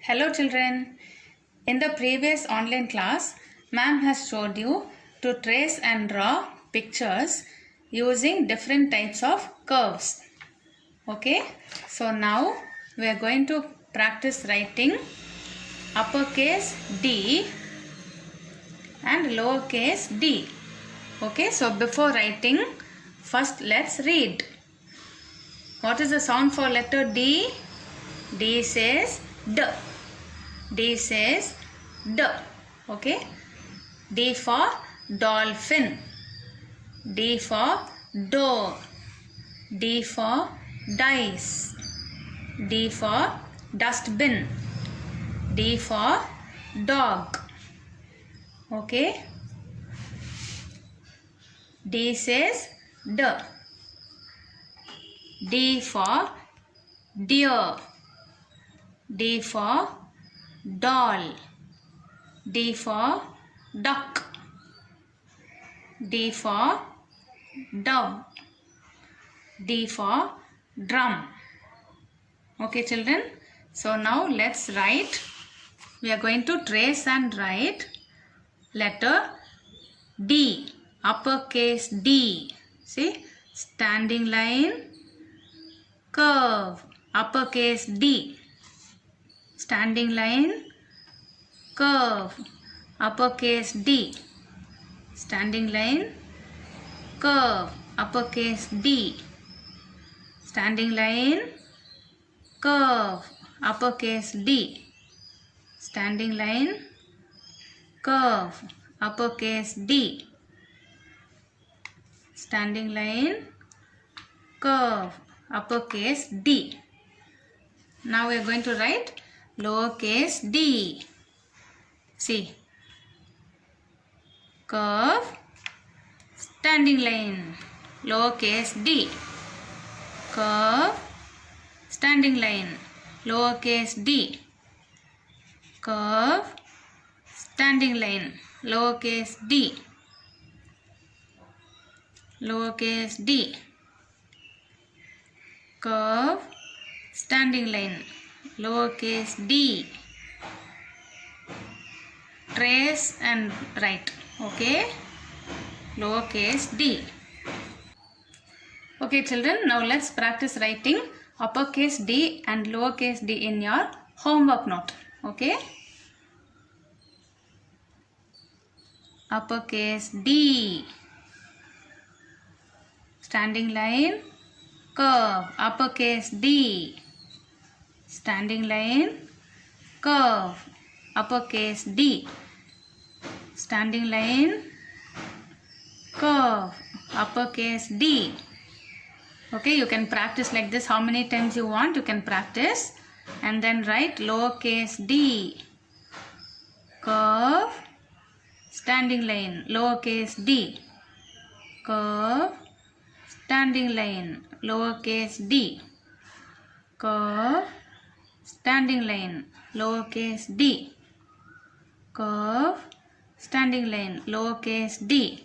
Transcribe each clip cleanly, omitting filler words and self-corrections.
Hello children. In the previous online class, ma'am has showed you to trace and draw pictures using different types of curves. Okay, so now we are going to practice writing uppercase D and lowercase d. Okay, so before writing, first let's read. What is the sound for letter D? D says D. D says D. Okay. D for dolphin. D for door. D for dice. D for dustbin. D for dog. Okay. D says D. D for deer. D for doll. D for duck. D for dove. D for drum. Okay children, so now let's write. We are going to trace and write letter D, uppercase D. See, standing line, curve, uppercase D. Standing line, curve, uppercase D. Standing line, curve, uppercase D. Standing line, curve, uppercase D. Standing line, curve, uppercase D. Standing line, curve, uppercase D. Now we are going to write lowercase d. See, curve, standing line, lowercase d. Curve, standing line, lowercase d. Curve, standing line, lowercase d. Lowercase d. Curve, standing line, lowercase d. Trace and write. Okay, lowercase d. Okay children, now let's practice writing uppercase D and lowercase d in your homework note. Okay, uppercase D. Standing line, curve, uppercase D. Standing line, curve, uppercase D. Standing line, curve, uppercase D. Okay, you can practice like this how many times you want. You can practice and then write lowercase d. Curve, standing line, lowercase d. Curve, standing line, lowercase d. Curve, standing line, lowercase d. Curve, standing line, lowercase d.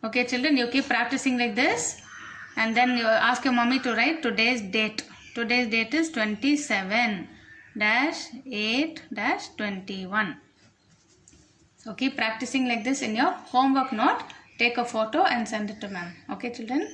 Okay children, you keep practicing like this and then you ask your mommy to write today's date. Today's date is 27-8-21. So keep practicing like this in your homework note. Take a photo and send it to ma'am. Okay children.